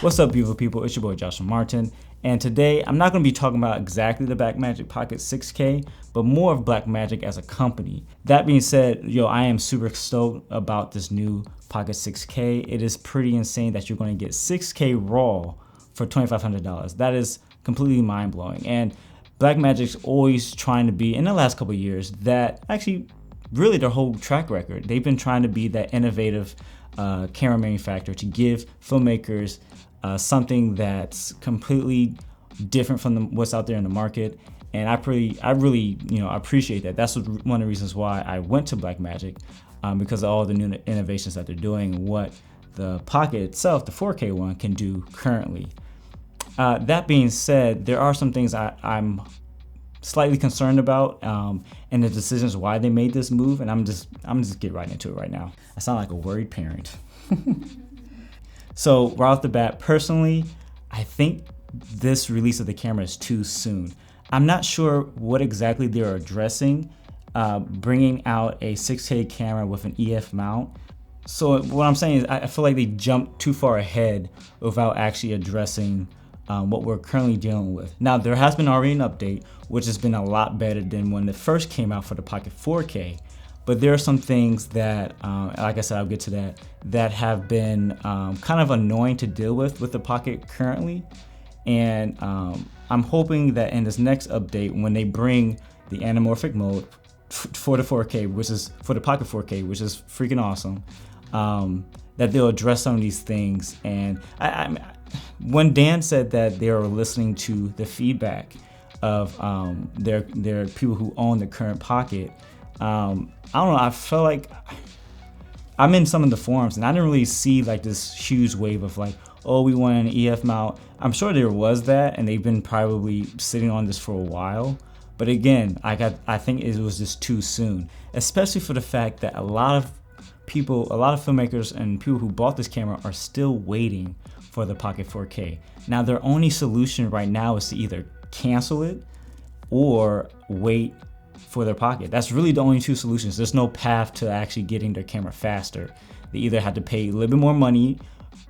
What's up, beautiful people? It's your boy Joshua Martin, and today I'm not going to be talking about exactly the Blackmagic Pocket 6K, but more of Blackmagic as a company. That being said, I am super stoked about this new Pocket 6K. It is pretty insane that you're going to get 6K RAW for $2,500. That is completely mind-blowing, and Blackmagic's always trying to be, in the last couple of years, that actually really their whole track record, they've been trying to be that innovative camera manufacturer to give filmmakers something that's completely different from what's out there in the market. And I really appreciate that. That's one of the reasons why I went to Blackmagic, because of all the new innovations that they're doing and what the Pocket itself, the 4K one, can do currently. That being said, there are some things I'm slightly concerned about, and the decisions why they made this move, and I'm just get right into it right now. I sound like a worried parent. So right off the bat, personally, I think this release of the camera is too soon. I'm not sure what exactly they're addressing, bringing out a 6K camera with an EF mount. So what I'm saying is I feel like they jumped too far ahead without actually addressing what we're currently dealing with. Now, there has been already an update, which has been a lot better than when it first came out for the Pocket 4K. But there are some things that, like I said, I'll get to that have been kind of annoying to deal with the Pocket currently. And I'm hoping that in this next update, when they bring the anamorphic mode for the 4K, which is for the Pocket 4K, which is freaking awesome, that they'll address some of these things. And when Dan said that they are listening to the feedback of their people who own the current Pocket, I don't know, I felt like I'm in some of the forums and I didn't really see like this huge wave of like, oh, we want an EF mount. I'm sure there was that, and they've been probably sitting on this for a while. But again, I think it was just too soon, especially for the fact that a lot of filmmakers and people who bought this camera are still waiting for the Pocket 4K. Now, their only solution right now is to either cancel it or wait for their Pocket. That's really the only two solutions. There's no path to actually getting their camera faster. They either had to pay a little bit more money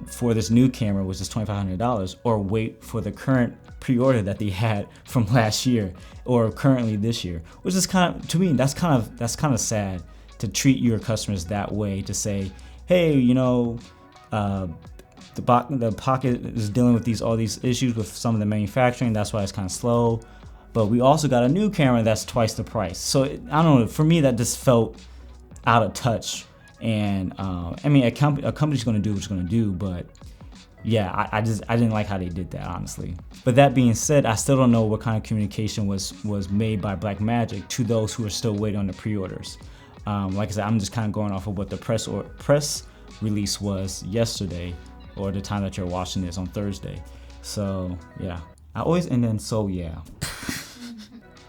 for this new camera, which is $2,500, or wait for the current pre-order that they had from last year or currently this year, which is kind of, to me, that's kind of sad to treat your customers that way, to say, hey, the Pocket is dealing with all these issues with some of the manufacturing, that's why it's kind of slow, but we also got a new camera that's twice the price. So I don't know, for me that just felt out of touch. And I mean, a company's going to do what it's going to do, but yeah, I didn't like how they did that, honestly. But that being said, I still don't know what kind of communication was made by Blackmagic to those who are still waiting on the pre-orders. Like I said, I'm just kind of going off of what the press release was yesterday, or the time that you're watching this on Thursday. So yeah, I always end in so yeah.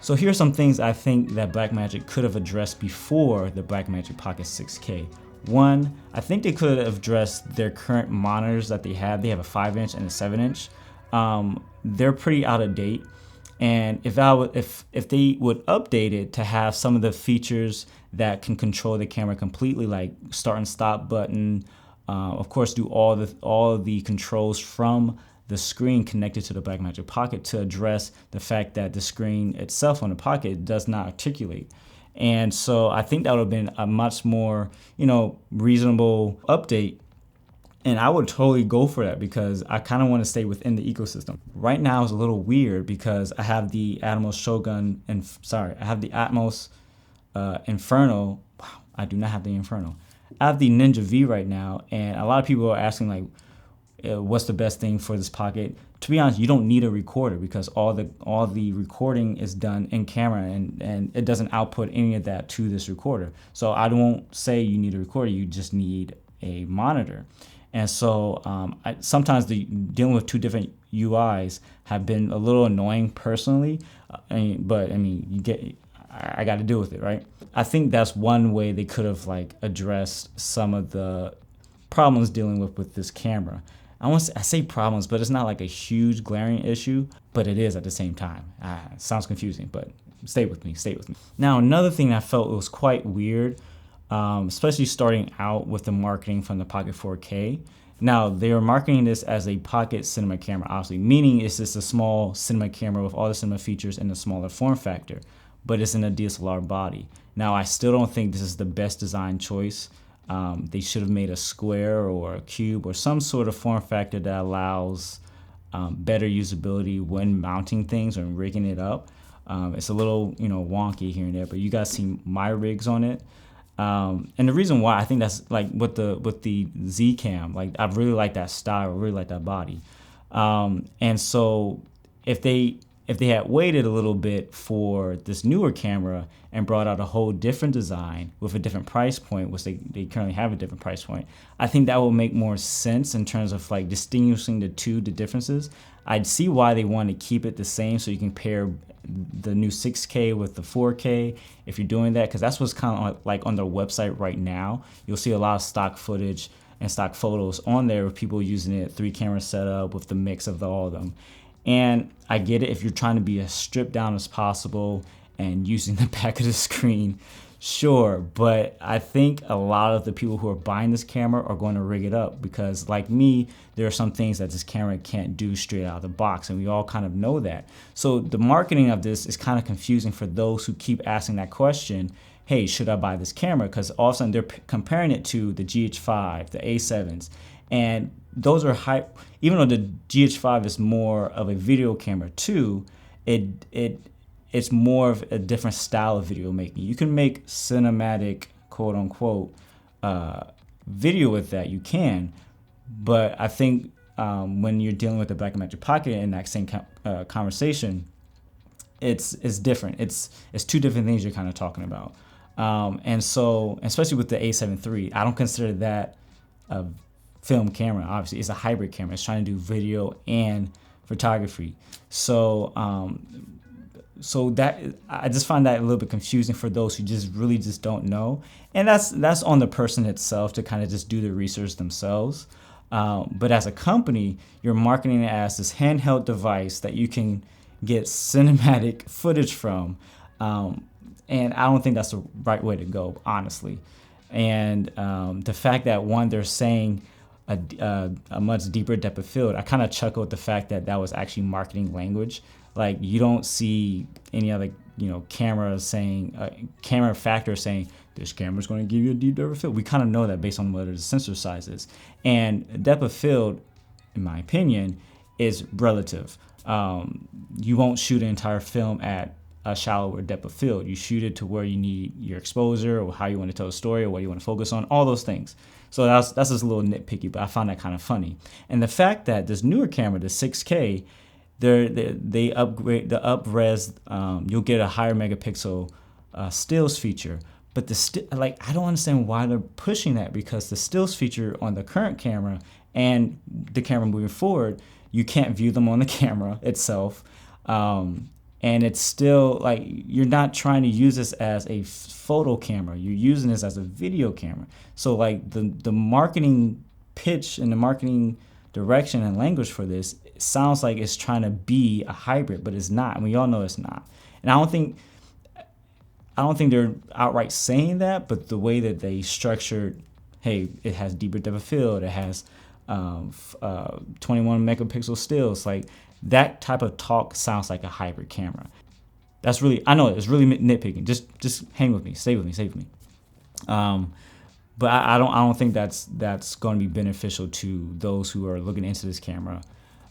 So here's some things I think that Blackmagic could have addressed before the Blackmagic Pocket 6K. One, I think they could have addressed their current monitors that they have. They have a 5-inch and a 7-inch. They're pretty out of date. And if they would update it to have some of the features that can control the camera completely, like start and stop button, of course, do all the controls from the screen connected to the Blackmagic Pocket, to address the fact that the screen itself on the Pocket does not articulate. And so I think that would have been a much more, reasonable update. And I would totally go for that, because I kind of want to stay within the ecosystem. Right now it's a little weird because I have the Atmos Shogun, I have the Atmos Inferno. Wow, I do not have the Inferno. I have the Ninja V right now, and a lot of people are asking like, what's the best thing for this Pocket? To be honest, you don't need a recorder, because all the recording is done in camera, and it doesn't output any of that to this recorder. So I won't say you need a recorder, you just need a monitor. And so sometimes dealing with two different UIs have been a little annoying personally, but I mean, I got to deal with it, right? I think that's one way they could have addressed some of the problems dealing with this camera. I say problems, but it's not like a huge glaring issue, but it is at the same time. It sounds confusing, but stay with me. Now, another thing I felt was quite weird, especially starting out with the marketing from the Pocket 4K, Now, they are marketing this as a pocket cinema camera, obviously, meaning it's just a small cinema camera with all the cinema features in a smaller form factor, but it's in a DSLR body. Now, I still don't think this is the best design choice. They should have made a square or a cube or some sort of form factor that allows better usability when mounting things or rigging it up. It's a little, wonky here and there, but you guys see my rigs on it. And the reason why I think that's like with the Z Cam, like I really like that style, I really like that body. And so if they had waited a little bit for this newer camera and brought out a whole different design with a different price point, which they currently have a different price point, I think that will make more sense in terms of like distinguishing the differences. I'd see why they want to keep it the same so you can pair the new 6K with the 4K if you're doing that, because that's what's kind of like on their website right now. You'll see a lot of stock footage and stock photos on there of people using it 3-camera setup with the mix of all of them. And I get it if you're trying to be as stripped down as possible and using the back of the screen, sure. But I think a lot of the people who are buying this camera are going to rig it up because, like me, there are some things that this camera can't do straight out of the box, and we all kind of know that. So the marketing of this is kind of confusing for those who keep asking that question, hey, should I buy this camera? Because all of a sudden they're comparing it to the GH5, the A7s, and those are high. Even though the GH5 is more of a video camera too, it's more of a different style of video making. You can make cinematic, quote unquote, video with that. You can, but I think when you're dealing with the Blackmagic Pocket in that same conversation, it's different. It's two different things you're kind of talking about. And so, especially with the A7 III, I don't consider that a film camera. Obviously, it's a hybrid camera. It's trying to do video and photography. So that I just find that a little bit confusing for those who really don't know. And that's on the person itself to kind of just do the research themselves. But as a company, you're marketing it as this handheld device that you can get cinematic footage from. And I don't think that's the right way to go, honestly. And the fact that they're saying a much deeper depth of field, I kind of chuckle at the fact that was actually marketing language. Like, you don't see any other camera factor saying this camera's going to give you a deep depth of field. We kind of know that based on what the sensor size is. And depth of field, in my opinion, is relative. You won't shoot an entire film at a shallower depth of field. You shoot it to where you need your exposure or how you want to tell a story or what you want to focus on, all those things. So that's just a little nitpicky, but I found that kind of funny. And the fact that this newer camera, the 6K, they upgrade the up-res, you'll get a higher megapixel stills feature. But I don't understand why they're pushing that, because the stills feature on the current camera and the camera moving forward, you can't view them on the camera itself. And it's still like you're not trying to use this as a photo camera. You're using this as a video camera. So like the marketing pitch and the marketing direction and language for this sounds like it's trying to be a hybrid, but it's not. And we all know it's not. And I don't think they're outright saying that, but the way that they structured, hey, it has deeper depth of field, it has 21 megapixel stills, like that type of talk sounds like a hybrid camera. That's really, I know it's really nitpicking. Just hang with me, stay with me. But I don't think that's going to be beneficial to those who are looking into this camera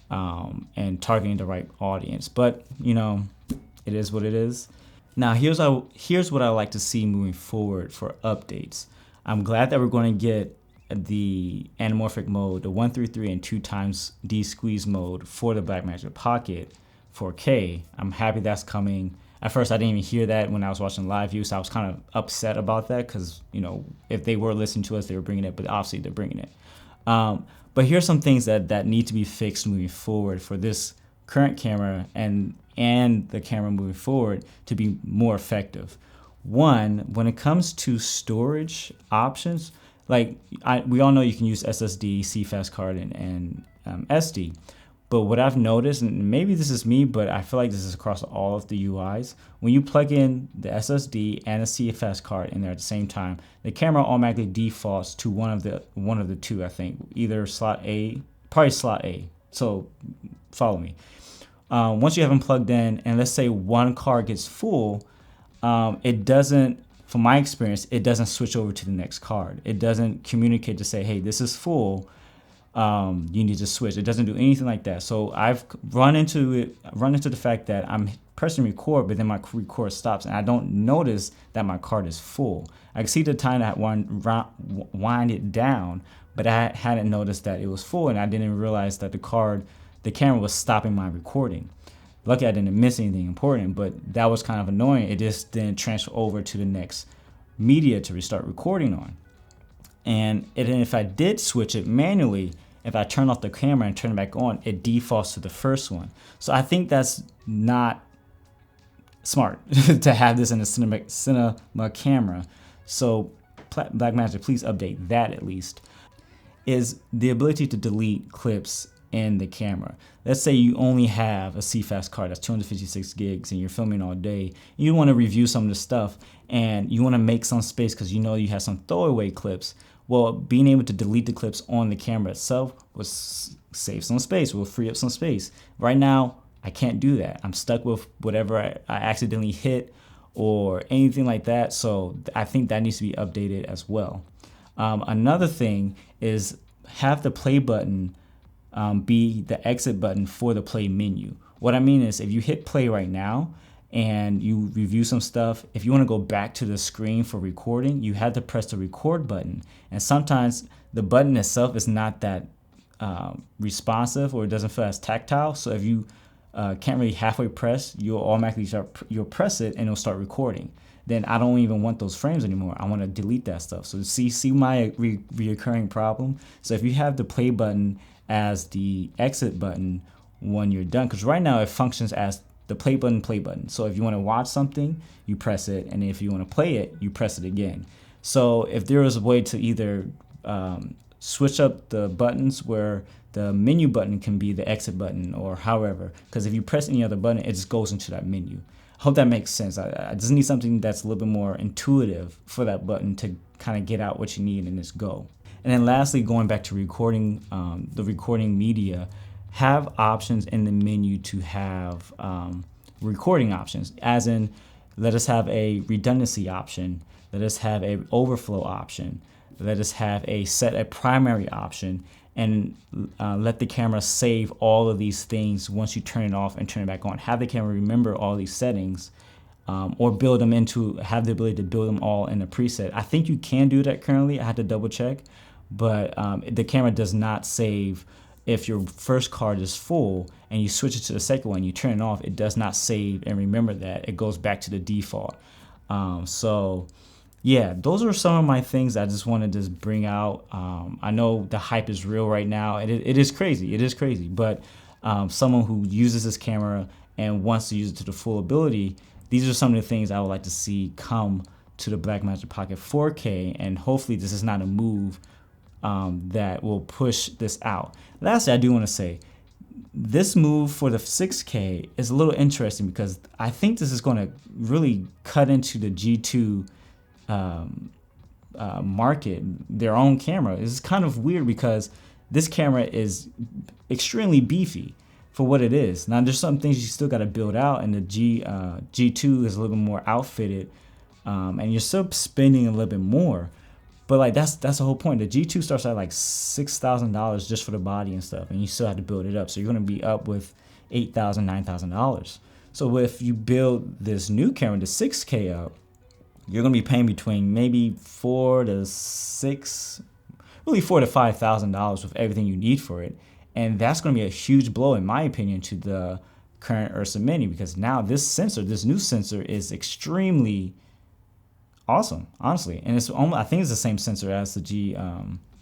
and targeting the right audience. But it is what it is. Now here's what I like to see moving forward for updates. I'm glad that we're going to get the anamorphic mode, the 133 and 2x D squeeze mode for the Blackmagic Pocket 4K. I'm happy that's coming. At first, I didn't even hear that when I was watching live view, so I was kind of upset about that because, if they were listening to us, they were bringing it, but obviously they're bringing it. But here's some things that need to be fixed moving forward for this current camera and the camera moving forward to be more effective. One, when it comes to storage options, we all know you can use SSD, CFast card, and SD. But what I've noticed, and maybe this is me, but I feel like this is across all of the UIs, when you plug in the SSD and a CFS card in there at the same time, the camera automatically defaults to one of the two, I think, either slot A, probably slot A. So follow me. Once you have them plugged in, and let's say one card gets full, it doesn't, from my experience, it doesn't switch over to the next card. It doesn't communicate to say, hey, this is full. You need to switch. It doesn't do anything like that. So I've run into the fact that I'm pressing record, but then my record stops, and I don't notice that my card is full. I can see the time that I wind it down, but I hadn't noticed that it was full, and I didn't realize that the camera was stopping my recording. Lucky I didn't miss anything important, but that was kind of annoying. It just didn't transfer over to the next media to restart recording on. And if I did switch it manually, if I turn off the camera and turn it back on, it defaults to the first one. So I think that's not smart to have this in a cinema camera. So Blackmagic, please update that at least. Is the ability to delete clips in the camera. Let's say you only have a CFast card that's 256 gigs and you're filming all day. You want to review some of the stuff and you want to make some space because you know you have some throwaway clips. Well, being able to delete the clips on the camera itself will save some space, will free up some space. Right now, I can't do that. I'm stuck with whatever I accidentally hit or anything like that. So I think that needs to be updated as well. Another thing is have the play button be the exit button for the play menu. What I mean is if you hit play right now and you review some stuff, if you want to go back to the screen for recording, you have to press the record button. And sometimes the button itself is not that responsive, or it doesn't feel as tactile. So if you can't really halfway press, you'll press it and it'll start recording. Then I don't even want those frames anymore. I want to delete that stuff. So see my reoccurring problem. So if you have the play button as the exit button when you're done, because right now it functions as the play button. So if you want to watch something, you press it, and if you want to play it, you press it again. So if there was a way to either switch up the buttons where the menu button can be the exit button or however, because if you press any other button, it just goes into that menu. I hope that makes sense. I just need something that's a little bit more intuitive for that button to kind of get out what you need and just go. And then lastly, going back to recording, the recording media, have options in the menu to have recording options, as in let us have a redundancy option, let us have a overflow option, let us have a primary option, and let the camera save all of these things once you turn it off and turn it back on. Have the camera remember all these settings, or have the ability to build them all in a preset. I think you can do that currently. I had to double check, but the camera does not save. If your first card is full and you switch it to the second one, you turn it off, it does not save and remember that. It goes back to the default. So yeah, those are some of my things I just wanted to bring out. I know the hype is real right now. It is crazy. It is crazy. But someone who uses this camera and wants to use it to the full ability, these are some of the things I would like to see come to the Blackmagic Pocket 4K. And hopefully this is not a move that will push this out. Lastly, I do want to say this move for the 6K is a little interesting because I think this is going to really cut into the G2 market, their own camera. It's kind of weird because this camera is extremely beefy for what it is. Now there's some things you still got to build out, and the G2 is a little bit more outfitted, and you're still spending a little bit more. But like that's the whole point. The G2 starts at like $6,000 just for the body and stuff, and you still have to build it up. So you're gonna be up with $8,000, $9,000. So if you build this new camera, the 6K up, you're gonna be paying between maybe $4,000 to $5,000 with everything you need for it, and that's gonna be a huge blow, in my opinion, to the current Ursa Mini, because now this new sensor, is extremely awesome, honestly, and I think it's the same sensor as the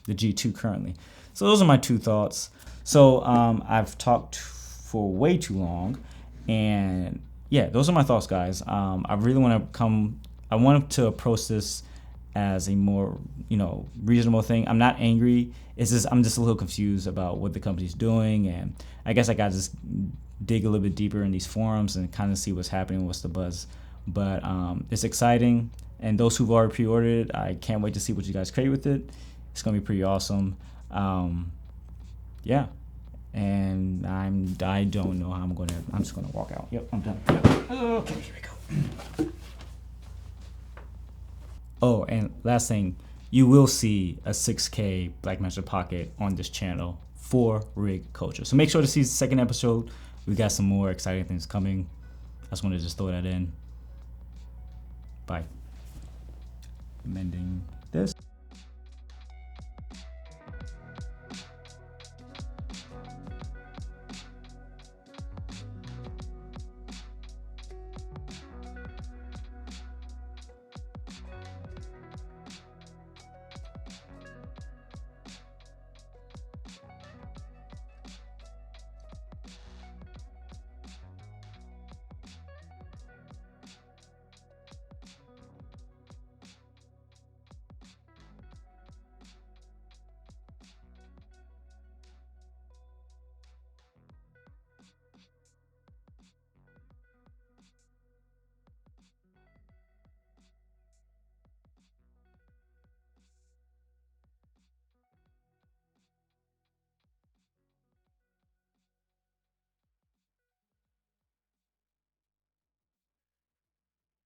G2 currently. So those are my two thoughts. So I've talked for way too long, and yeah, those are my thoughts, guys. I really want to approach this as a more, reasonable thing. I'm not angry. It's just I'm just a little confused about what the company's doing, and I guess I got to just dig a little bit deeper in these forums and kind of see what's happening, what's the buzz. But it's exciting, and those who've already pre-ordered it, I can't wait to see what you guys create with it. It's gonna be pretty awesome. Yeah, and I don't know how I'm just gonna walk out. Yep, I'm done. Yep. Okay, here we go. Oh, and last thing, you will see a 6K Blackmagic Pocket on this channel for rig culture. So make sure to see the second episode. We got some more exciting things coming. I just wanted to just throw that in. Bye. Amending this.